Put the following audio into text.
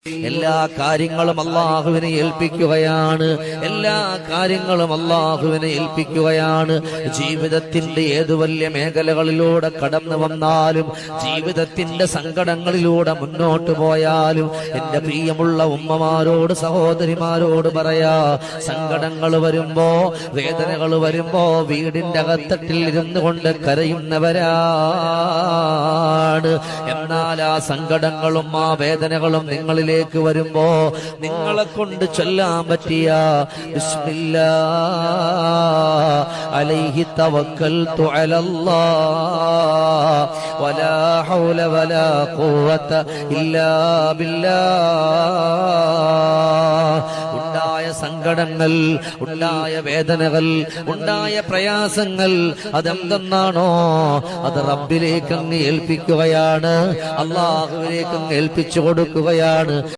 എല്ലാ കാര്യങ്ങളും അല്ലാഹുവിനെ ഏൽപ്പിക്കുകയാണ്. എല്ലാ കാര്യങ്ങളും അല്ലാഹുവിനെ ഏൽപ്പിക്കുകയാണ്. ജീവിതത്തിന്റെ ഏതു വലിയ മേഖലകളിലൂടെ കടന്നു വന്നാലും, ജീവിതത്തിന്റെ സങ്കടങ്ങളിലൂടെ മുന്നോട്ട് പോയാലും, എന്റെ പ്രിയമുള്ള ഉമ്മമാരോട് സഹോദരിമാരോട് പറയാ, സങ്കടങ്ങൾ വരുമ്പോ, വേദനകൾ വരുമ്പോ വീടിന്റെ അകത്തട്ടിൽ ഇരുന്നു കൊണ്ട് കരയുന്നവരാണ്. എന്നാൽ ആ സങ്കടങ്ങളും ആ വേദനകളും നിങ്ങളിലേക്ക് വരുമ്പോ നിങ്ങളെ കൊണ്ട് ചൊല്ലാൻ പറ്റിയ ബിസ്മില്ലാ അലൈഹി തവക്കൽതു അലല്ലാഹ് വലാ ഹൗല വലാ ഖുവത ഇല്ലാ ബില്ലാഹ്. ഉണ്ടായ സങ്കടങ്ങൾ, ഉണ്ടായ വേദനകൾ, ഉണ്ടായ പ്രയാസങ്ങൾ അതെന്തെന്നാണോ അത് റബ്ബിലേക്ക് അങ്ങ് ഏൽപ്പിക്കുകയാണ്, അല്ലാഹുവിലേക്ക് അങ്ങ് ഏൽപ്പിച്ചു കൊടുക്കുകയാണ്.